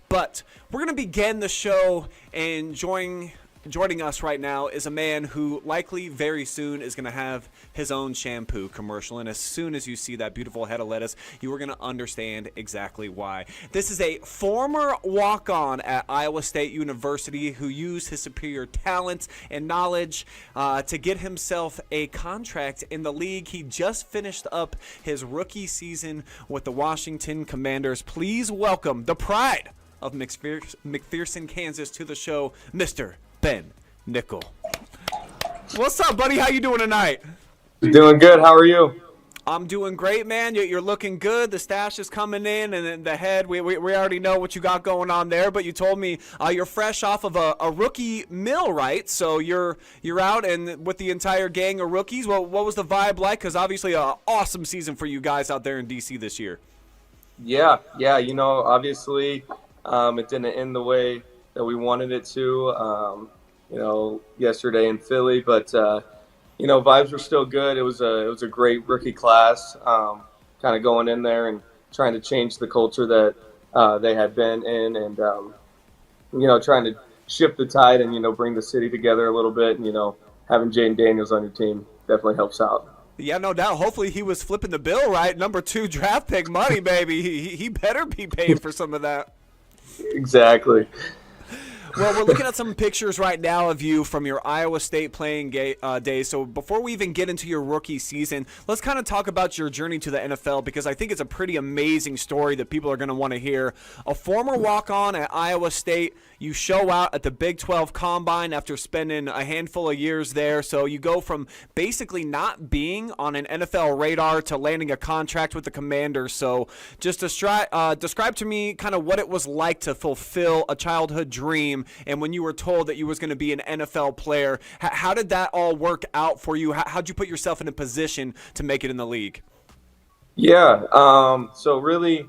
But we're going to begin the show, and joining us right now is a man who likely very soon is going to have his own shampoo commercial. And as soon as you see that beautiful head of lettuce, you are going to understand exactly why. This is a former walk-on at Iowa State University who used his superior talents and knowledge to get himself a contract in the league. He just finished up his rookie season with the Washington Commanders. Please welcome the pride of McPherson, Kansas, to the show, Mr. Ben Nikkel. What's up, buddy? How you doing tonight? Doing good. How are you? I'm doing great, man. You're looking good. The stash is coming in, and then the head, we already know what you got going on there, but you told me you're fresh off of a rookie mill, right? So you're out and with the entire gang of rookies. Well, what was the vibe like? Because obviously an awesome season for you guys out there in D.C. this year. Yeah. Obviously it didn't end the way that we wanted it to, yesterday in Philly, but, vibes were still good. It was a great rookie class, kind of going in there and trying to change the culture that they had been in and, trying to shift the tide and, bring the city together a little bit. And, having Jaden Daniels on your team definitely helps out. Yeah, no doubt. Hopefully he was flipping the bill right. Number 2 draft pick money, baby. He better be paying for some of that. Exactly. Well, we're looking at some pictures right now of you from your Iowa State playing days. So before we even get into your rookie season, let's kind of talk about your journey to the NFL, because I think it's a pretty amazing story that people are going to want to hear. A former walk-on at Iowa State, you show out at the Big 12 Combine after spending a handful of years there. So you go from basically not being on an NFL radar to landing a contract with the Commanders. So just describe to me kind of what it was like to fulfill a childhood dream, and when you were told that you was going to be an NFL player, how did that all work out for you? How'd you put yourself in a position to make it in the league? Yeah. So really,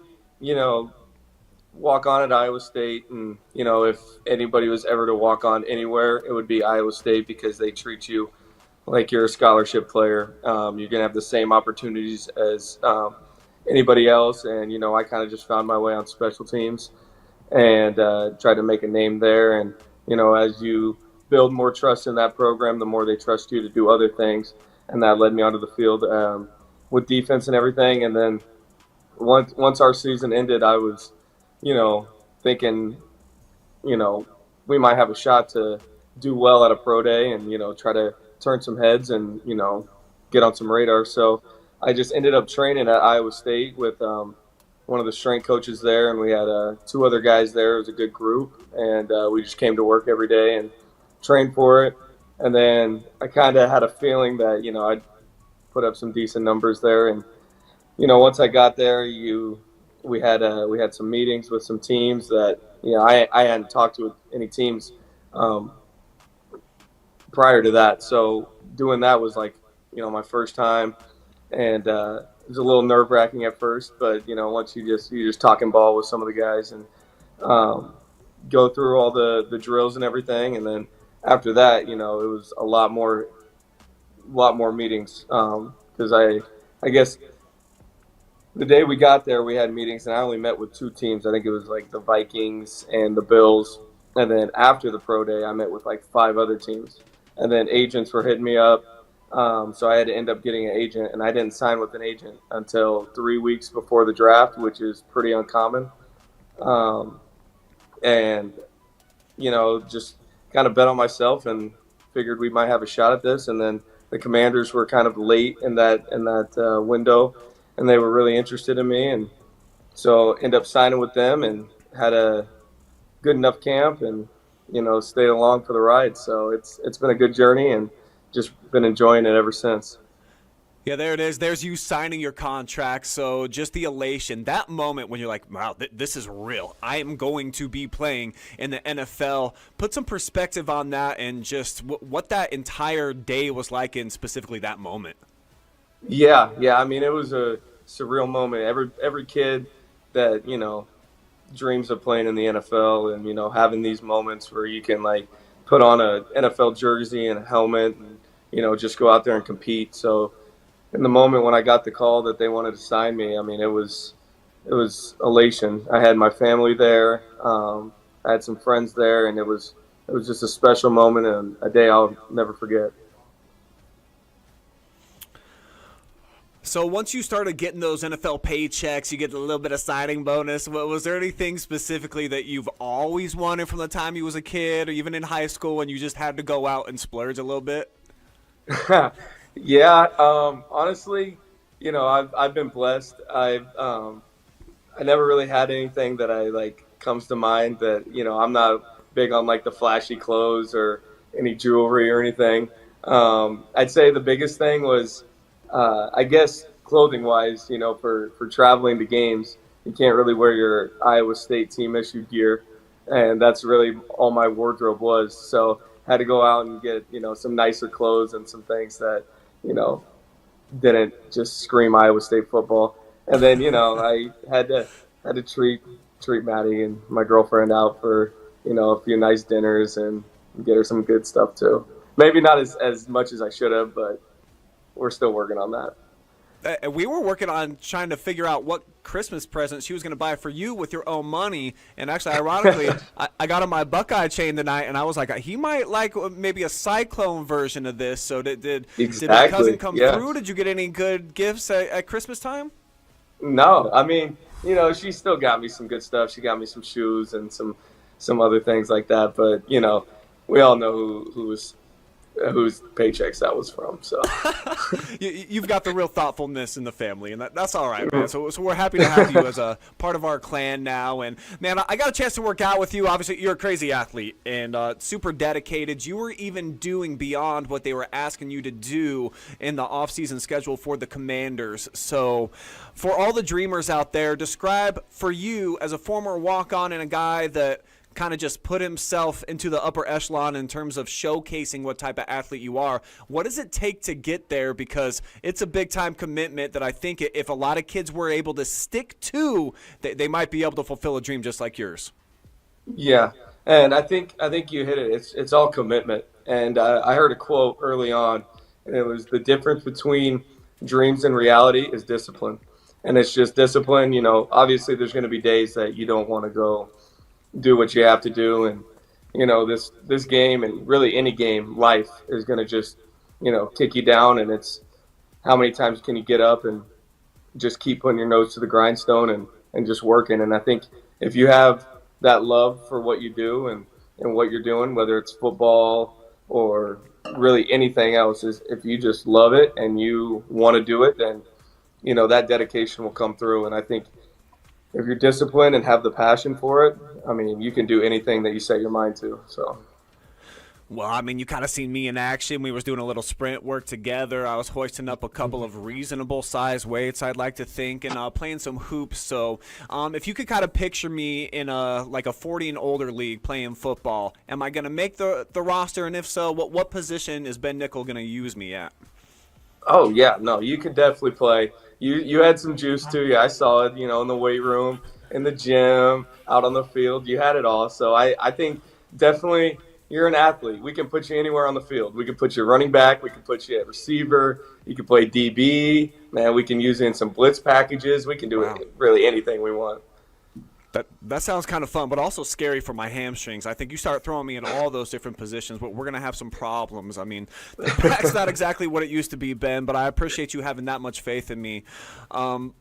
walk on at Iowa State, and if anybody was ever to walk on anywhere, it would be Iowa State, because they treat you like you're a scholarship player. You're gonna have the same opportunities as anybody else, and I kind of just found my way on special teams and tried to make a name there. And as you build more trust in that program, the more they trust you to do other things, and that led me onto the field with defense and everything. And then once our season ended, I was thinking, we might have a shot to do well at a pro day and, try to turn some heads and, get on some radar. So I just ended up training at Iowa State with one of the strength coaches there, and we had 2 other guys there. It was a good group, and we just came to work every day and trained for it. And then I kind of had a feeling that, I'd put up some decent numbers there. And, once I got there, we had some meetings with some teams that I hadn't talked to any teams prior to that. So doing that was like my first time, and it was a little nerve wracking at first, but once you just talking ball with some of the guys and go through all the drills and everything, and then after that it was a lot more meetings, because I guess the day we got there, we had meetings, and I only met with 2 teams. I think it was like the Vikings and the Bills. And then after the pro day, I met with like 5 other teams. And then agents were hitting me up. So I had to end up getting an agent, and I didn't sign with an agent until 3 weeks before the draft, which is pretty uncommon. And, just kind of bet on myself and figured we might have a shot at this. And then the Commanders were kind of late in that window, and they were really interested in me, and so ended up signing with them and had a good enough camp and, stayed along for the ride. So it's been a good journey and just been enjoying it ever since. Yeah, there it is. There's you signing your contract. So just the elation, that moment when you're like, wow, this is real. I am going to be playing in the NFL. Put some perspective on that and just what that entire day was like in specifically that moment. Yeah. I mean, it was a surreal moment. Every kid that, dreams of playing in the NFL and, having these moments where you can like put on a NFL jersey and a helmet and, just go out there and compete. So in the moment when I got the call that they wanted to sign me, I mean, it was it was elation. I had my family there. I had some friends there, and it was just a special moment and a day I'll never forget. So once you started getting those NFL paychecks, you get a little bit of signing bonus. Was there anything specifically that you've always wanted from the time you was a kid, or even in high school, when you just had to go out and splurge a little bit? Yeah, honestly, I've been blessed. I never really had anything that I like comes to mind that I'm not big on like the flashy clothes or any jewelry or anything. I'd say the biggest thing was, I guess, clothing wise. For traveling to games, you can't really wear your Iowa State team issued gear, and that's really all my wardrobe was. So had to go out and get some nicer clothes and some things that you know didn't just scream Iowa State football. And then I had to treat Maddie and my girlfriend out for a few nice dinners and get her some good stuff too. Maybe not as much as I should have, but we're still working on that. We were working on trying to figure out what Christmas present she was going to buy for you with your own money. And actually, ironically, I got on my Buckeye chain tonight, and I was like, he might like maybe a Cyclone version of this. So did my cousin come through? Did you get any good gifts at Christmas time? No, I mean, she still got me some good stuff. She got me some shoes and some other things like that. But we all know whose paychecks that was from. So you've got the real thoughtfulness in the family, and that's all right, man. So we're happy to have you as a part of our clan now. And man, I got a chance to work out with you. Obviously, you're a crazy athlete and super dedicated. You were even doing beyond what they were asking you to do in the off-season schedule for the Commanders. So for all the dreamers out there, describe for you as a former walk-on and a guy that kind of just put himself into the upper echelon in terms of showcasing what type of athlete you are. What does it take to get there? Because it's a big-time commitment that I think if a lot of kids were able to stick to, they might be able to fulfill a dream just like yours. Yeah, and I think you hit it. It's all commitment. And I heard a quote early on, and it was the difference between dreams and reality is discipline. And it's just discipline. Obviously there's going to be days that you don't want to go do what you have to do, and this game and really any game, life is going to just kick you down, and it's how many times can you get up and just keep putting your nose to the grindstone and just working. And I think if you have that love for what you do and what you're doing, whether it's football or really anything else, is if you just love it and you want to do it, then that dedication will come through. And I think if you're disciplined and have the passion for it, I mean, you can do anything that you set your mind to. So, well, I mean, you kind of seen me in action. We was doing a little sprint work together. I was hoisting up a couple of reasonable size weights, I'd like to think, and playing some hoops. So, if you could kind of picture me in a 40 and older league playing football, am I going to make the roster? And if so, what position is Ben Nikkel going to use me at? Oh yeah, no, you could definitely play. You had some juice too. Yeah, I saw it. In the weight room, in the gym, out on the field. You had it all. So I think definitely you're an athlete. We can put you anywhere on the field. We can put you running back. We can put you at receiver. You can play DB. Man, we can use you in some blitz packages. We can do really anything we want. That sounds kind of fun, but also scary for my hamstrings. I think you start throwing me in all those different positions, but we're going to have some problems. I mean, the back's not exactly what it used to be, Ben, but I appreciate you having that much faith in me. I'm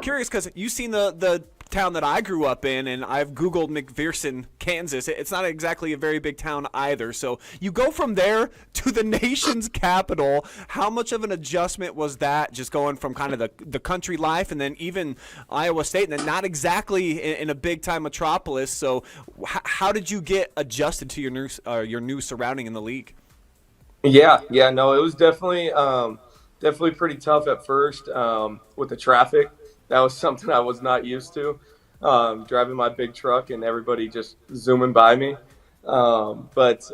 curious because you've seen the town that I grew up in, and I've Googled McPherson, Kansas. It's not exactly a very big town either. So you go from there to the nation's capital. How much of an adjustment was that, just going from kind of the country life and then even Iowa State, and then not exactly in a big-time metropolis? So how did you get adjusted to your new surrounding in the league? Yeah, no, it was definitely pretty tough at first with the traffic. That was something I was not used to, driving my big truck and everybody just zooming by me. But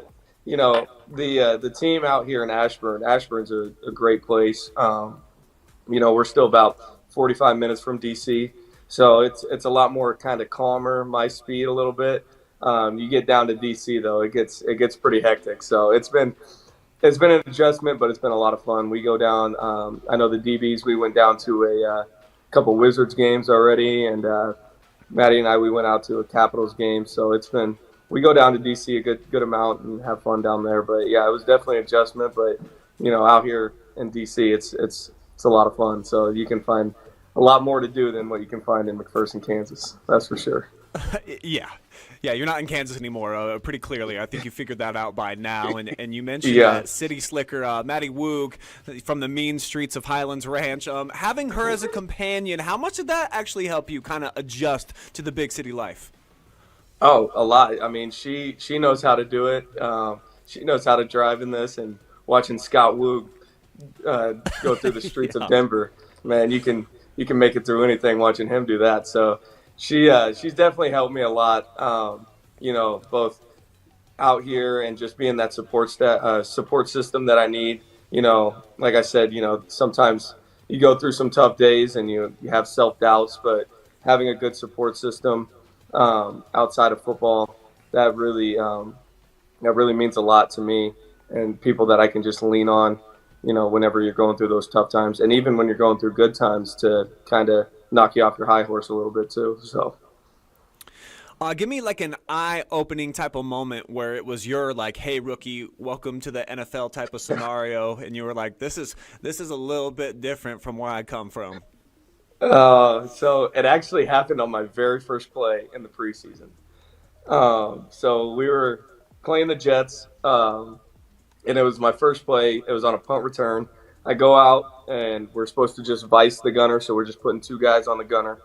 the team out here in Ashburn's a great place. We're still about 45 minutes from DC, so it's a lot more kind of calmer, my speed a little bit. You get down to DC though, it gets pretty hectic. So it's been an adjustment, but it's been a lot of fun. We go down. I know the DBs. We went down to a couple Wizards games already, and Maddie and I, we went out to a Capitals game. So we go down to DC a good amount and have fun down there. But yeah, it was definitely an adjustment. But out here in DC, it's a lot of fun. So you can find a lot more to do than what you can find in McPherson, Kansas. That's for sure. Yeah. Yeah, you're not in Kansas anymore, pretty clearly. I think you figured that out by now. And you mentioned City Slicker, Maddie Woog from the mean streets of Highlands Ranch. Having her as a companion, how much did that actually help you kind of adjust to the big city life? Oh, a lot. I mean, she knows how to do it. She knows how to drive in this, and watching Scott Woog go through the streets of Denver, man, you can make it through anything watching him do that. So she's definitely helped me a lot, both out here and just being that support system that I need. Like I said, sometimes you go through some tough days and you have self-doubts, but having a good support system outside of football, that really means a lot to me, and people that I can just lean on, whenever you're going through those tough times, and even when you're going through good times, to kind of knock you off your high horse a little bit too. So give me like an eye-opening type of moment where it was your like, hey rookie, welcome to the NFL type of scenario, and you were like, this is a little bit different from where I come from. So it actually happened on my very first play in the preseason. So we were playing the Jets, and it was my first play. It was on a punt return. I go out, and we're supposed to just vice the gunner, so we're just putting two guys on the gunner.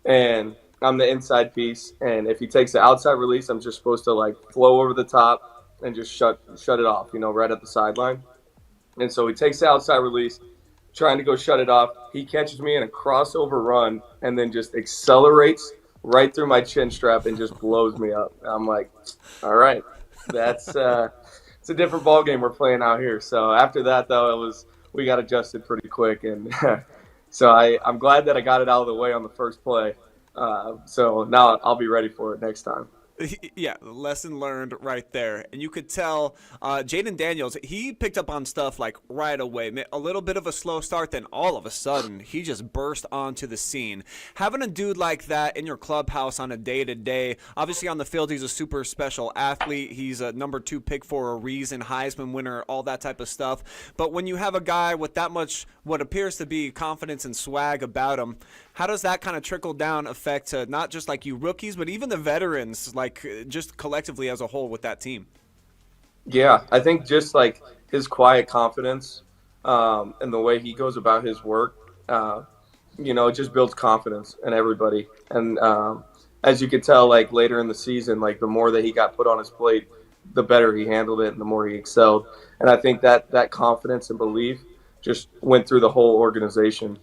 And I'm the inside piece, and if he takes the outside release, I'm just supposed to like flow over the top and just shut it off, right at the sideline. And so he takes the outside release, trying to go shut it off. He catches me in a crossover run and then just accelerates right through my chin strap and just blows me up. I'm like, all right, that's it's a different ball game we're playing out here. So after that, though, we got adjusted pretty quick, and so I'm glad that I got it out of the way on the first play. So now I'll be ready for it next time. Yeah, lesson learned right there. And you could tell Jaden Daniels, he picked up on stuff like right away. A little bit of a slow start, then all of a sudden he just burst onto the scene. Having a dude like that in your clubhouse on a day-to-day, obviously on the field he's a super special athlete. He's a number 2 pick for a reason, Heisman winner, all that type of stuff. But when you have a guy with that much what appears to be confidence and swag about him, how does that kind of trickle down affect not just like you rookies, but even the veterans, like just collectively as a whole with that team? Yeah, I think just like his quiet confidence and the way he goes about his work, it just builds confidence in everybody. And as you could tell, like later in the season, like the more that he got put on his plate, the better he handled it and the more he excelled. And I think that confidence and belief just went through the whole organization.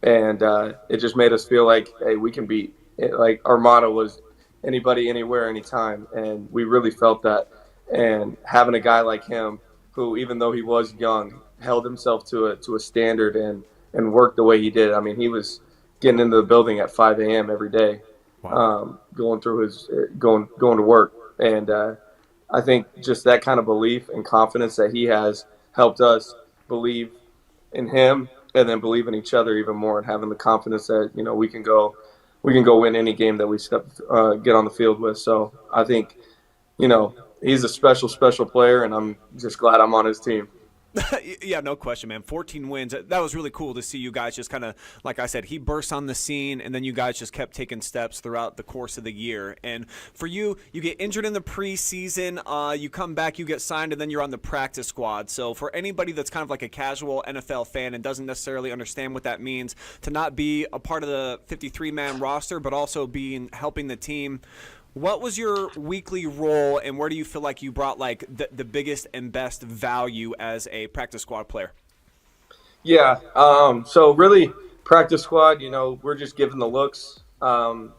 And it just made us feel like, hey, we can beat it. Like our motto was anybody, anywhere, anytime. And we really felt that. And having a guy like him who, even though he was young, held himself to a standard and worked the way he did. I mean, he was getting into the building at 5 a.m. every day, wow. Going to work. And I think just that kind of belief and confidence that he has helped us believe in him, and then believe in each other even more, and having the confidence that we can go win any game that we get on the field with. So I think he's a special player, and I'm just glad I'm on his team. Yeah, no question, man. 14 wins. That was really cool to see you guys just kind of, like I said, he burst on the scene, and then you guys just kept taking steps throughout the course of the year. And for you, you get injured in the preseason, you come back, you get signed, and then you're on the practice squad. So for anybody that's kind of like a casual NFL fan and doesn't necessarily understand what that means, to not be a part of the 53-man roster, but also helping the team, what was your weekly role, and where do you feel like you brought like the biggest and best value as a practice squad player? Yeah, so really practice squad, we're just giving the looks to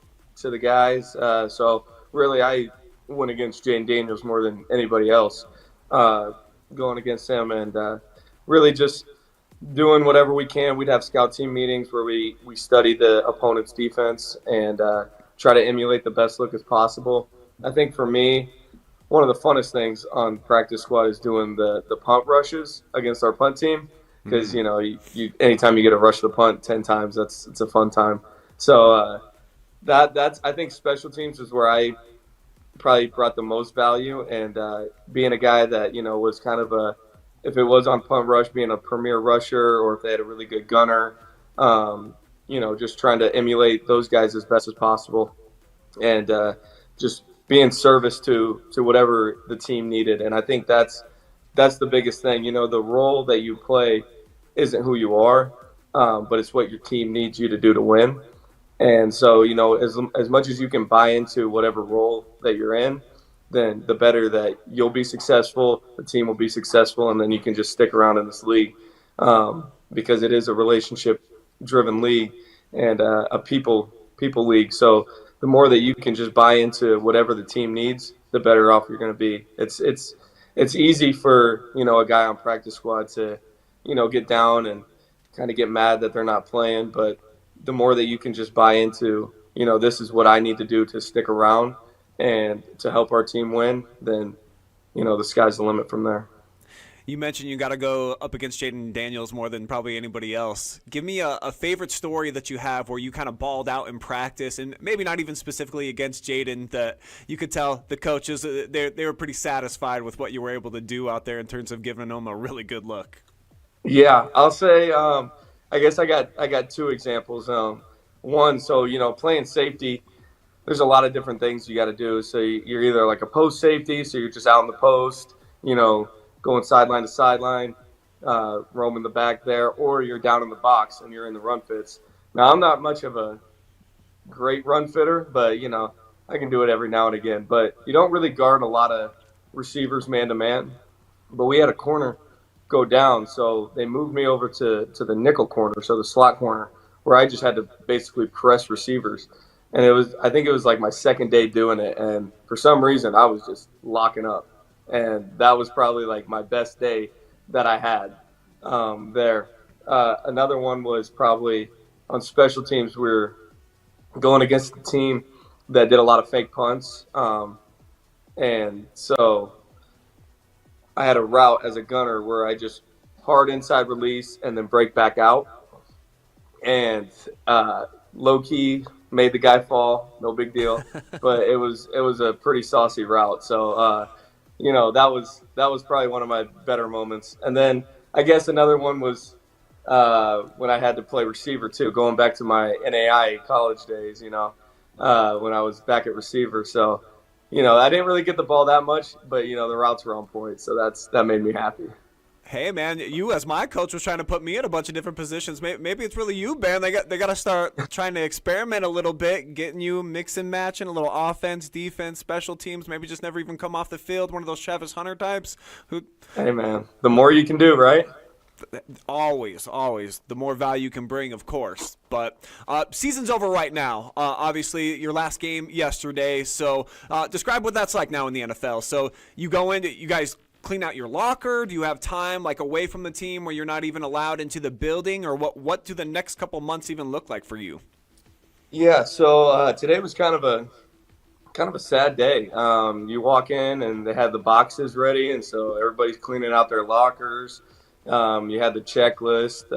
the guys. So really I went against Jane Daniels more than anybody else, going against him, and really just doing whatever we can. We'd have scout team meetings where we study the opponent's defense and try to emulate the best look as possible. I think for me, one of the funnest things on practice squad is doing the punt rushes against our punt team. because you anytime you get to rush the punt 10 times, it's a fun time. So that's I think special teams is where I probably brought the most value, and being a guy that was kind of a, if it was on punt rush, being a premier rusher, or if they had a really good gunner, just trying to emulate those guys as best as possible, and just being service to whatever the team needed. And I think that's the biggest thing. The role that you play isn't who you are, but it's what your team needs you to do to win. And so, as much as you can buy into whatever role that you're in, then the better that you'll be successful, the team will be successful, and then you can just stick around in this league, because it is a relationship-driven league and a people league. So the more that you can just buy into whatever the team needs, the better off you're going to be. It's easy for a guy on practice squad to get down and kind of get mad that they're not playing, but the more that you can just buy into, this is what I need to do to stick around and to help our team win, then, the sky's the limit from there. You mentioned you got to go up against Jaden Daniels more than probably anybody else. Give me a favorite story that you have where you kind of balled out in practice, and maybe not even specifically against Jaden, that you could tell the coaches, they were pretty satisfied with what you were able to do out there in terms of giving them a really good look. Yeah, I'll say, I guess I got two examples. One, so playing safety, there's a lot of different things you got to do. So you're either like a post safety, so you're just out in the post, going sideline to sideline, roaming the back there, or you're down in the box and you're in the run fits. Now, I'm not much of a great run fitter, but I can do it every now and again. But you don't really guard a lot of receivers man to man. But we had a corner go down, so they moved me over to the nickel corner, so the slot corner, where I just had to basically press receivers. And I think it was like my second day doing it, and for some reason I was just locking up, and that was probably like my best day that I had there. Another one was probably on special teams. We were going against the team that did a lot of fake punts, and so I had a route as a gunner where I just hard inside release and then break back out, and low key made the guy fall, no big deal, but it was a pretty saucy route. So that was probably one of my better moments. And then I guess another one was when I had to play receiver too, going back to my NAI college days. When I was back at receiver, so. I didn't really get the ball that much, but, the routes were on point, so that made me happy. Hey, man, you as my coach was trying to put me in a bunch of different positions. Maybe it's really you, Ben. They got to start trying to experiment a little bit, getting you mix and matching a little offense, defense, special teams. Maybe just never even come off the field, one of those Travis Hunter types. Hey, man, the more you can do, right? Always. The more value you can bring, of course. But season's over right now. Obviously, your last game yesterday. So describe what that's like now in the NFL. So you go in, you guys clean out your locker? Do you have time like away from the team where you're not even allowed into the building? Or what do the next couple months even look like for you? Yeah, so today was kind of a sad day. You walk in and they had the boxes ready, and so everybody's cleaning out their lockers. You had the checklist.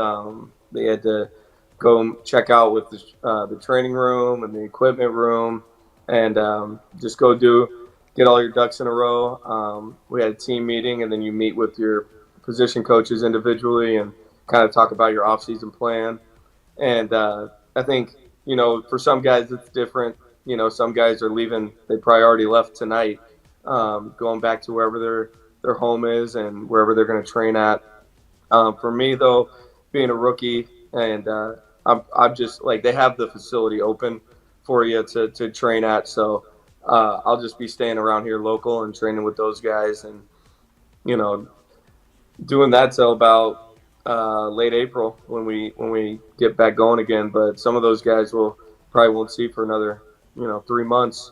They had to go check out with the training room and the equipment room, and just get all your ducks in a row. We had a team meeting, and then you meet with your position coaches individually and kind of talk about your off-season plan. And I think, for some guys it's different. Some guys are leaving. They probably already left tonight, going back to wherever their home is and wherever they're going to train at. For me, though, being a rookie, and I'm just like, they have the facility open for you to train at, so I'll just be staying around here local and training with those guys, and doing that till about late April when we get back going again. But some of those guys probably won't see for another 3 months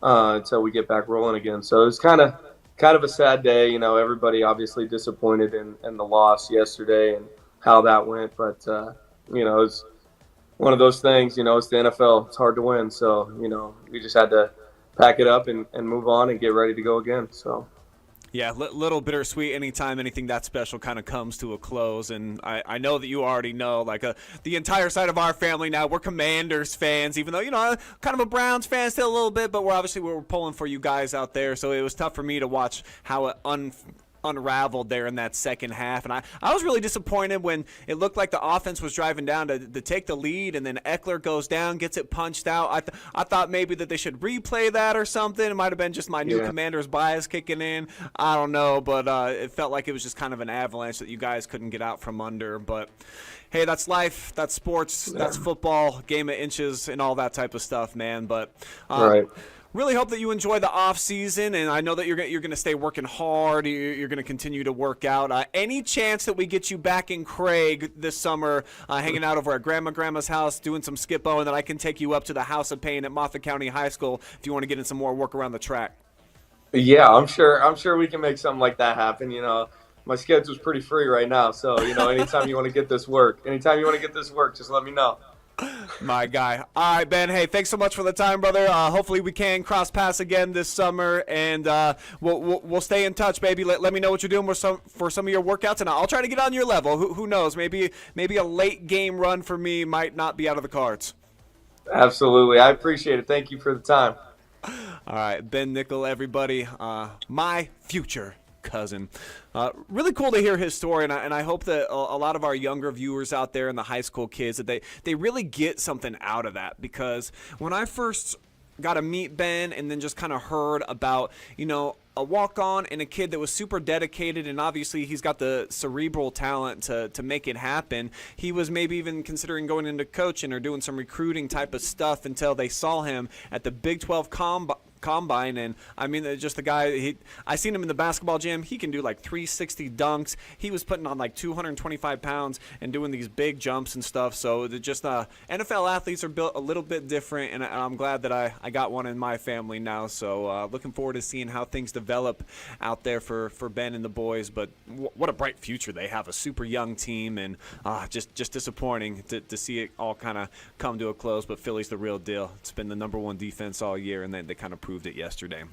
until we get back rolling again. So it's kind of a sad day. Everybody obviously disappointed in the loss yesterday and how that went. But, it's one of those things, it's the NFL. It's hard to win. So, we just had to pack it up and move on and get ready to go again. So. Yeah, little bittersweet anytime anything that special kind of comes to a close. And I know that you already know, like, the entire side of our family now, we're Commanders fans, even though, I'm kind of a Browns fan still a little bit, but we're pulling for you guys out there. So it was tough for me to watch how it unraveled there in that second half. And I was really disappointed when it looked like the offense was driving down to take the lead, and then Eckler goes down, gets it punched out. I thought maybe that they should replay that or something. It might have been just my new Commanders bias kicking in. I don't know, but it felt like it was just kind of an avalanche that you guys couldn't get out from under. But hey, that's life, that's sports, that's football, game of inches, and all that type of stuff, man. But right. Really hope that you enjoy the off season, and I know that you're going to stay working hard. You're going to continue to work out. Any chance that we get you back in Craig this summer, hanging out over at Grandma's house, doing some skip-o, and then I can take you up to the House of Pain at Moffat County High School if you want to get in some more work around the track. Yeah, I'm sure we can make something like that happen. My schedule's pretty free right now, so anytime you want to get this work, just let me know. My guy. All right, Ben. Hey, thanks so much for the time, brother. Hopefully we can cross paths again this summer, and we'll stay in touch, baby. Let me know what you're doing for some of your workouts, and I'll try to get on your level. Who knows? Maybe a late game run for me might not be out of the cards. Absolutely. I appreciate it. Thank you for the time. All right, Ben Nikkel, everybody. My future cousin. Really cool to hear his story, and I hope that a lot of our younger viewers out there and the high school kids, that they really get something out of that, because when I first got to meet Ben and then just kind of heard about, a walk-on and a kid that was super dedicated, and obviously he's got the cerebral talent to make it happen. He was maybe even considering going into coaching or doing some recruiting type of stuff until they saw him at the Big 12 Combine, and I mean, just the guy, I seen him in the basketball gym. He can do like 360 dunks. He was putting on like 225 pounds and doing these big jumps and stuff. So just NFL athletes are built a little bit different, and I'm glad that I got one in my family now. So looking forward to seeing how things develop out there for Ben and the boys. But what a bright future they have, a super young team, and just disappointing to see it all kind of come to a close. But Philly's the real deal. It's been the #1 defense all year, and they kind of proved it yesterday.